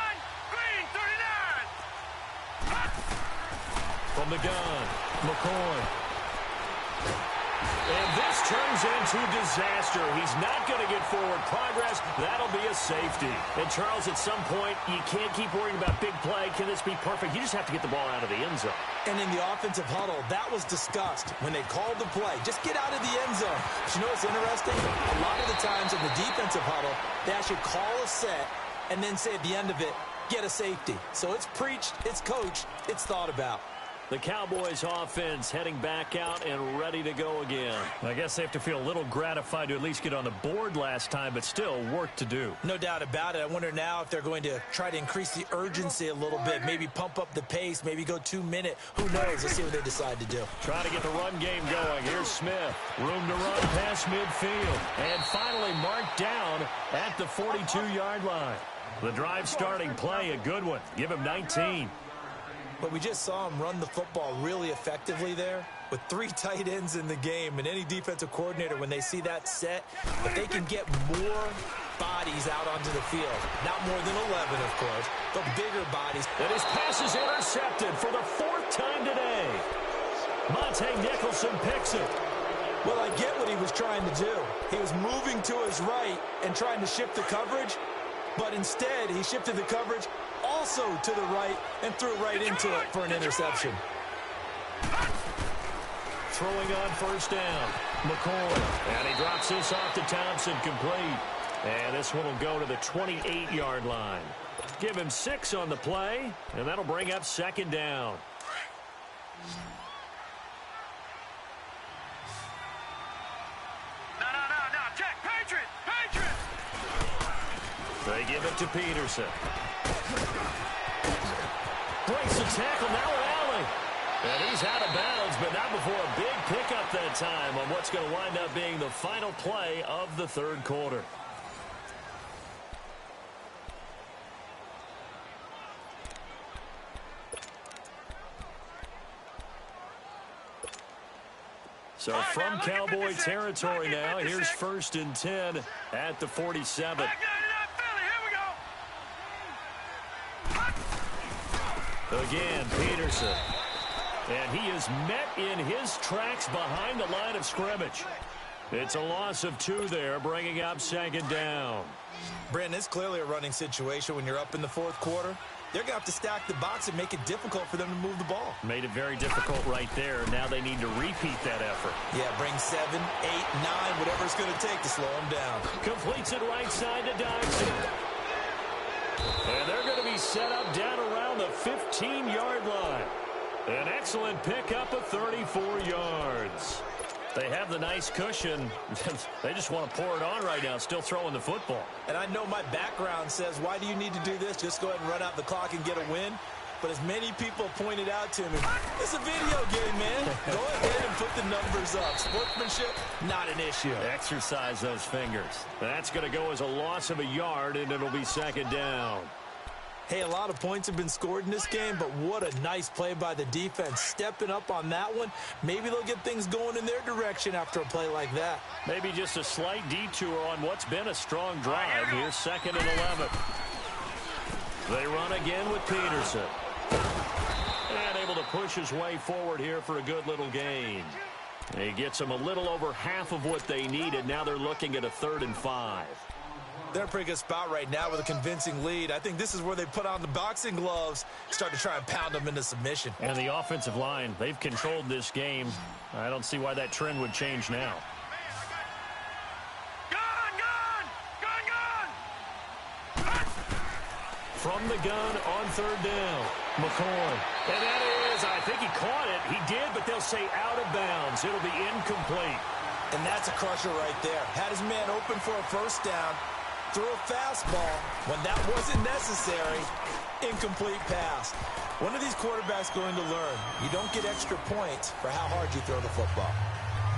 Green 39. From the gun, McCoy. And this turns into disaster. He's not going to get forward progress. That'll be a safety. And, Charles, at some point, you can't keep worrying about big play. Can this be perfect? You just have to get the ball out of the end zone. And in the offensive huddle, that was discussed when they called the play. Just get out of the end zone. But you know what's interesting? A lot of the times in the defensive huddle, they actually call a set and then say at the end of it, get a safety. So it's preached, it's coached, it's thought about. The Cowboys offense heading back out and ready to go again. I guess they have to feel a little gratified to at least get on the board last time, but still work to do. No doubt about it. I wonder now if they're going to try to increase the urgency a little bit, maybe pump up the pace, maybe go 2-minute. Who knows? Let's see what they decide to do. Try to get the run game going. Here's Smith. Room to run past midfield. And finally marked down at the 42-yard line. The drive starting play, a good one. Give him 19. But we just saw him run the football really effectively there with 3 tight ends in the game. And any defensive coordinator, when they see that set, if they can get more bodies out onto the field, not more than 11, of course, but bigger bodies. And his pass is intercepted for the 4th time today. Monte Nicholson picks it. Well, I get what he was trying to do. He was moving to his right and trying to shift the coverage, but instead he shifted the coverage also to the right and threw right into it for an interception. Throwing on 1st down, McCoy. And he drops this off to Thompson, complete. And this one will go to the 28-yard line. Give him 6 on the play, and that'll bring up 2nd down. No, check, Patriot! They give it to Peterson. Breaks the tackle, now an alley. And he's out of bounds, but not before a big pickup that time on what's going to wind up being the final play of the 3rd quarter. So from Cowboy territory now, here's 1st and 10 at the 47. Again, Peterson. And he is met in his tracks behind the line of scrimmage. It's a loss of 2 there, bringing up 2nd down. Brandon, it's clearly a running situation when you're up in the 4th quarter. They're going to have to stack the box and make it difficult for them to move the ball. Made it very difficult right there. Now they need to repeat that effort. Yeah, bring 7, 8, 9, whatever it's going to take to slow them down. Completes it right side to Dodson. And they're going to be set up down around the 15-yard line. An excellent pickup of 34 yards. They have the nice cushion. They just want to pour it on right now, still throwing the football. And I know my background says, why do you need to do this? Just go ahead and run out the clock and get a win. But as many people pointed out to me, it's a video game, man. Go ahead and put the numbers up. Sportsmanship, not an issue. Exercise those fingers. That's going to go as a loss of a yard, and it'll be 2nd down. Hey, a lot of points have been scored in this game, but what a nice play by the defense. Stepping up on that one, maybe they'll get things going in their direction after a play like that. Maybe just a slight detour on what's been a strong drive. Here's 2nd and 11. They run again with Peterson. And able to push his way forward here for a good little gain. He gets them a little over half of what they needed. Now they're looking at a 3rd and 5. They're in a pretty good spot right now with a convincing lead. I think this is where they put on the boxing gloves, start to try and pound them into submission. And the offensive line, they've controlled this game. I don't see why that trend would change now. Go! from the gun on third down. McCoy. And that is, I think he caught it. He did, but they'll say out of bounds. It'll be incomplete. And that's a crusher right there. Had his man open for a first down, threw a fastball when that wasn't necessary. Incomplete pass. When are these quarterbacks going to learn? You don't get extra points for how hard you throw the football.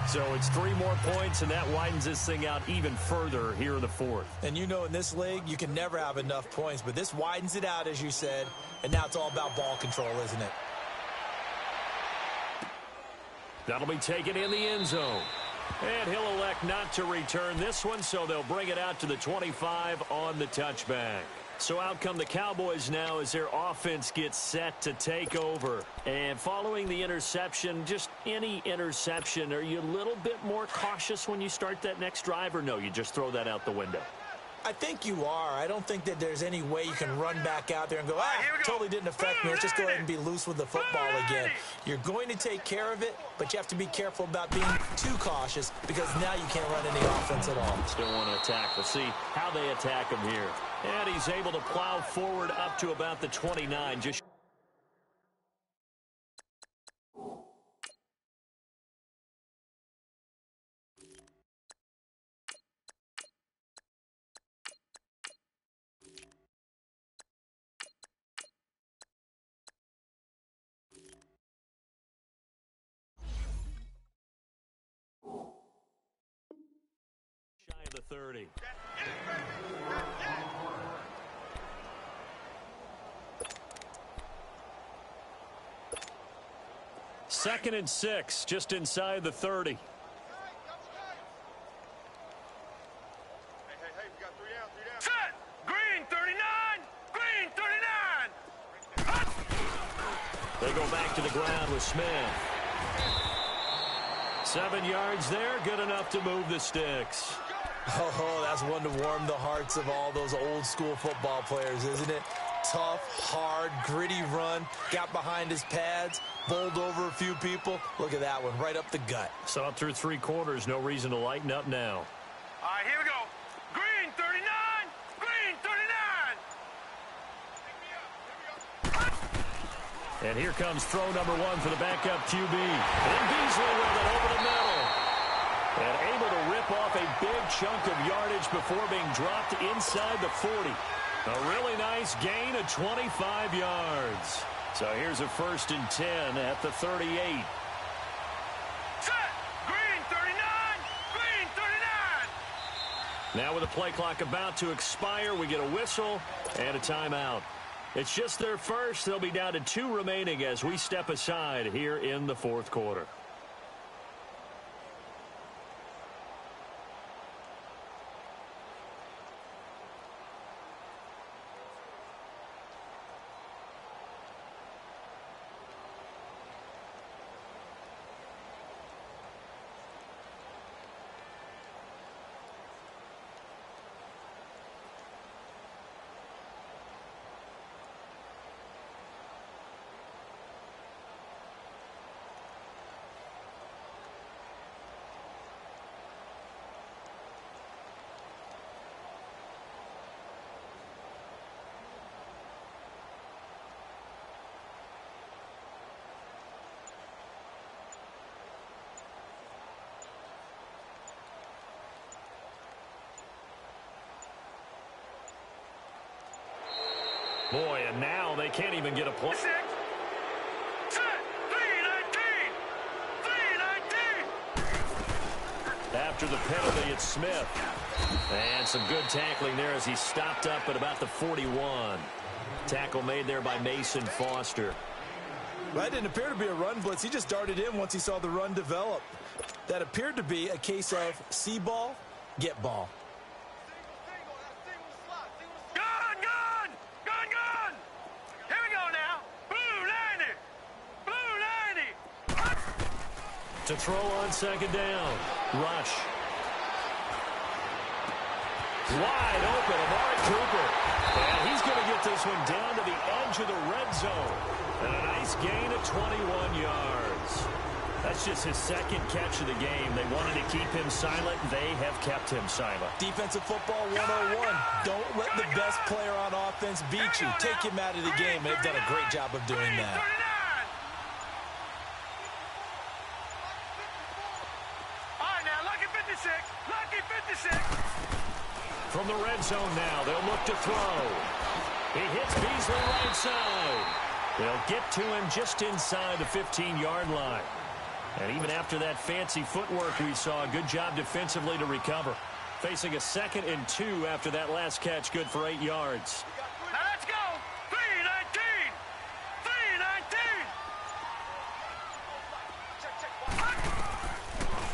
So it's 3 more points, and that widens this thing out even further here in the fourth. And you know in this league, you can never have enough points, but this widens it out, as you said, and now it's all about ball control, isn't it? That'll be taken in the end zone. And he'll elect not to return this one, so they'll bring it out to the 25 on the touchback. So out come the Cowboys now as their offense gets set to take over. And following the interception, just any interception, are you a little bit more cautious when you start that next drive, or no, you just throw that out the window? I think you are. I don't think that there's any way you can run back out there and go, totally didn't affect me. Let's just go ahead and be loose with the football again. You're going to take care of it, but you have to be careful about being too cautious because now you can't run any offense at all. Still want to attack. We'll see how they attack him here. And he's able to plow forward up to about the 29. Just shy of the 30. Second and 6, just inside the 30. Hey, we got 3 down, 3 down. Set! Green 39! Green 39! They go back to the ground with Smith. 7 yards there, good enough to move the sticks. Oh, that's one to warm the hearts of all those old school football players, isn't it? Tough, hard, gritty run, got behind his pads, bowled over a few people. Look at that one, right up the gut. Saw it through 3 quarters, no reason to lighten up now. All right, here we go. Green 39! Green 39! And here comes throw number 1 for the backup QB. And Beasley with it over the middle. And able to rip off a big chunk of yardage before being dropped inside the 40. A really nice gain of 25 yards. So here's a 1st and 10 at the 38. Set! Green 39! Green 39! Now with the play clock about to expire, we get a whistle and a timeout. It's just their first. They'll be down to 2 remaining as we step aside here in the 4th quarter. Boy, and now they can't even get a play. Set! 319! 319! After the penalty, it's Smith. And some good tackling there as he stopped up at about the 41. Tackle made there by Mason Foster. Well, that didn't appear to be a run blitz. He just darted in once he saw the run develop. That appeared to be a case of see ball, get ball. To throw on 2nd down. Rush. Wide open, Amari Cooper. And he's going to get this one down to the edge of the red zone. And a nice gain of 21 yards. That's just his second catch of the game. They wanted to keep him silent. They have kept him silent. Defensive football 101. Don't let the best player on offense beat you. Take him out of the game. They've done a great job of doing that. All right, now, lucky 56. Lucky 56. From the red zone now, they'll look to throw. He hits Beasley right side. They'll get to him just inside the 15-yard line. And even after that fancy footwork we saw, a good job defensively to recover. Facing a 2nd and 2 after that last catch, good for 8 yards. Now let's go. 3-19.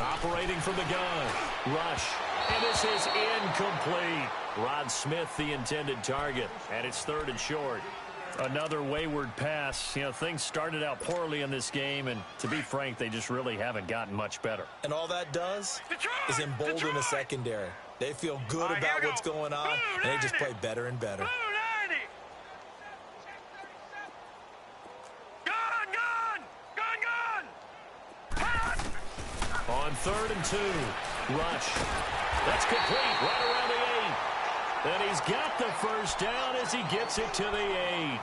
3-19. Operating from the gun. Rush. And this is incomplete. Rod Smith, the intended target. And it's 3rd and short. Another wayward pass. You know, things started out poorly in this game, and to be frank, they just really haven't gotten much better. And all that does is embolden the secondary. They feel good about what's going on, and they just play better and better. On 3rd and 2, Rush. That's complete right around the 8. And he's got the first down as he gets it to the 8.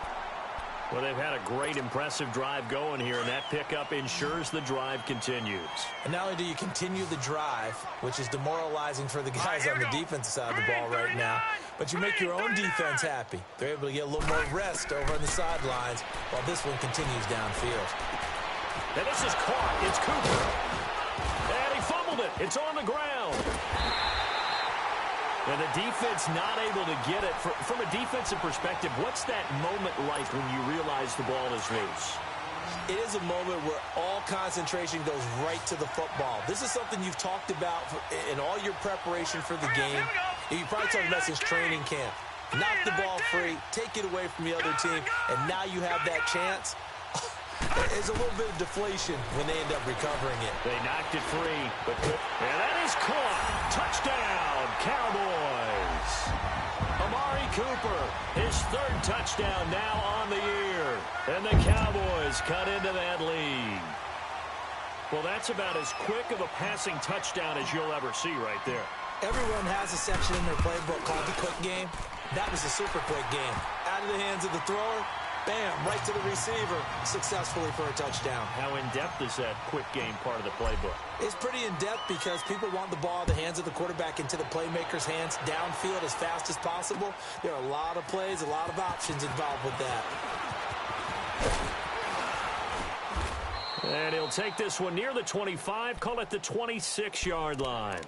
Well, they've had a great, impressive drive going here, and that pickup ensures the drive continues. And not only do you continue the drive, which is demoralizing for the guys on the defensive side of the ball right now, but you make your own defense happy. They're able to get a little more rest over on the sidelines while this one continues downfield. And this is caught. It's Cooper. And he fumbled it. It's on the ground. And the defense not able to get it. From a defensive perspective, what's that moment like when you realize the ball is loose? It is a moment where all concentration goes right to the football. This is something you've talked about in all your preparation for the game. You probably talked about since training camp. Knock the ball free, take it away from the other team, and now you have that chance. There's a little bit of deflation when they end up recovering it. They knocked it free, and that is caught. Touchdown, Cowboys. Amari Cooper, his 3rd touchdown now on the year. And the Cowboys cut into that lead. Well, that's about as quick of a passing touchdown as you'll ever see right there. Everyone has a section in their playbook called the quick game. That was a super quick game. Out of the hands of the thrower, bam, right to the receiver, successfully for a touchdown. How in-depth is that quick game part of the playbook? It's pretty in-depth because people want the ball in the hands of the quarterback into the playmaker's hands downfield as fast as possible. There are a lot of plays, a lot of options involved with that. And he'll take this one near the 25, call it the 26-yard line.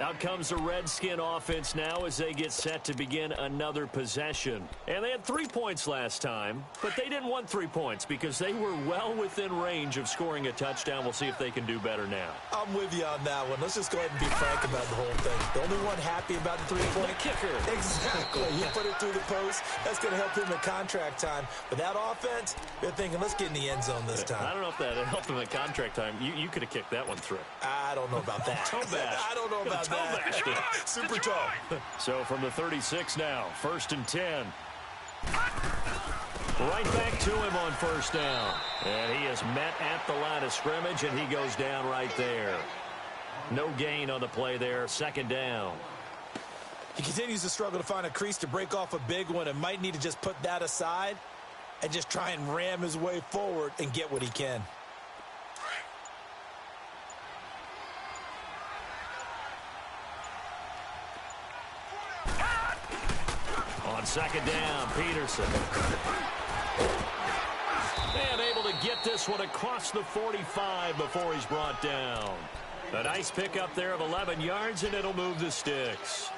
Out comes the Redskin offense now as they get set to begin another possession. And they had 3 points last time, but they didn't want 3 points because they were well within range of scoring a touchdown. We'll see if they can do better now. I'm with you on that one. Let's just go ahead and be frank about the whole thing. The only one happy about the three-point kicker. Exactly. You put it through the post. That's going to help him at contract time. But that offense, they're thinking, let's get in the end zone this time. I don't know if that helped him at contract time. You could have kicked that one through. I don't know about that. Toe bash. I don't know about that. Super tall. So from the 36 now, 1st and 10. Right back to him on 1st down. And he is met at the line of scrimmage, and he goes down right there. No gain on the play there, 2nd down. He continues to struggle to find a crease to break off a big one and might need to just put that aside and just try and ram his way forward and get what he can. On 2nd down, Peterson. And able to get this one across the 45 before he's brought down. A nice pickup there of 11 yards, and it'll move the sticks.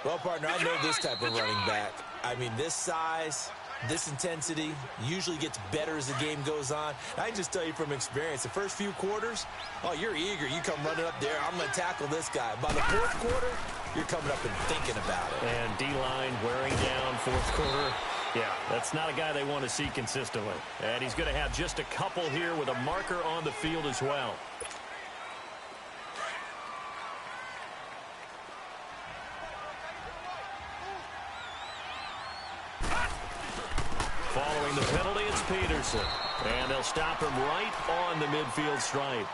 Well, partner, I know this type of running back. I mean, this size, this intensity usually gets better as the game goes on. I can just tell you from experience, the first few quarters, oh, you're eager. You come running up there, I'm going to tackle this guy. By the 4th quarter, you're coming up and thinking about it. And D-line wearing down 4th quarter. Yeah, that's not a guy they want to see consistently. And he's going to have just a couple here with a marker on the field as well. Following the penalty, it's Peterson. And they'll stop him right on the midfield stripe.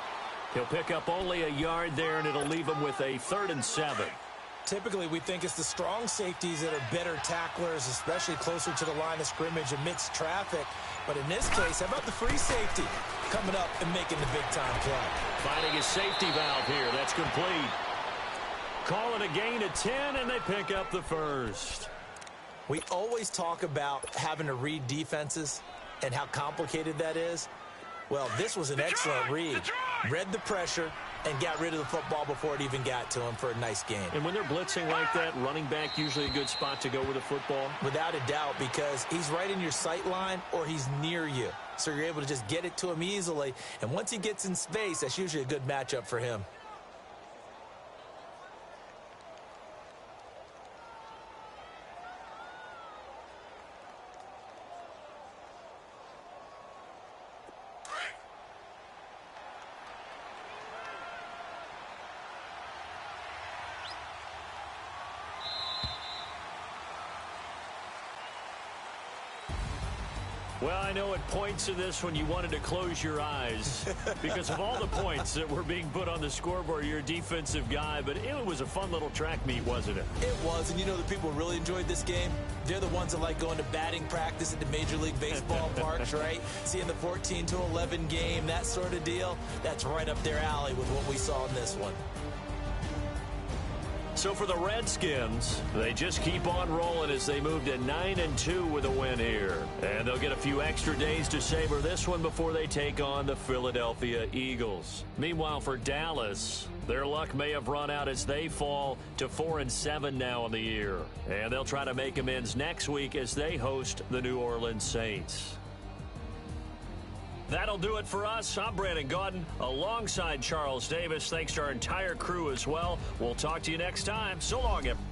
He'll pick up only a yard there, and it'll leave him with a 3rd and 7. Typically, we think it's the strong safeties that are better tacklers, especially closer to the line of scrimmage amidst traffic. But in this case, how about the free safety coming up and making the big-time play? Finding his safety valve here. That's complete. Call it a gain of 10, and they pick up the first. We always talk about having to read defenses and how complicated that is. Well, this was an excellent read. Read the pressure and got rid of the football before it even got to him for a nice gain. And when they're blitzing like that, running back usually a good spot to go with the football? Without a doubt, because he's right in your sight line or he's near you. So you're able to just get it to him easily. And once he gets in space, that's usually a good matchup for him. Well, I know at points in this when you wanted to close your eyes because of all the points that were being put on the scoreboard. You're a defensive guy, but it was a fun little track meet, wasn't it? It was, and you know the people who really enjoyed this game? They're the ones that like going to batting practice at the Major League Baseball parks, right? Seeing the 14-11 game, that sort of deal. That's right up their alley with what we saw in this one. So for the Redskins, they just keep on rolling as they move to 9-2 with a win here. And they'll get a few extra days to savor this one before they take on the Philadelphia Eagles. Meanwhile, for Dallas, their luck may have run out as they fall to 4-7 now in the year. And they'll try to make amends next week as they host the New Orleans Saints. That'll do it for us. I'm Brandon Gaudin alongside Charles Davis. Thanks to our entire crew as well. We'll talk to you next time. So long, everyone.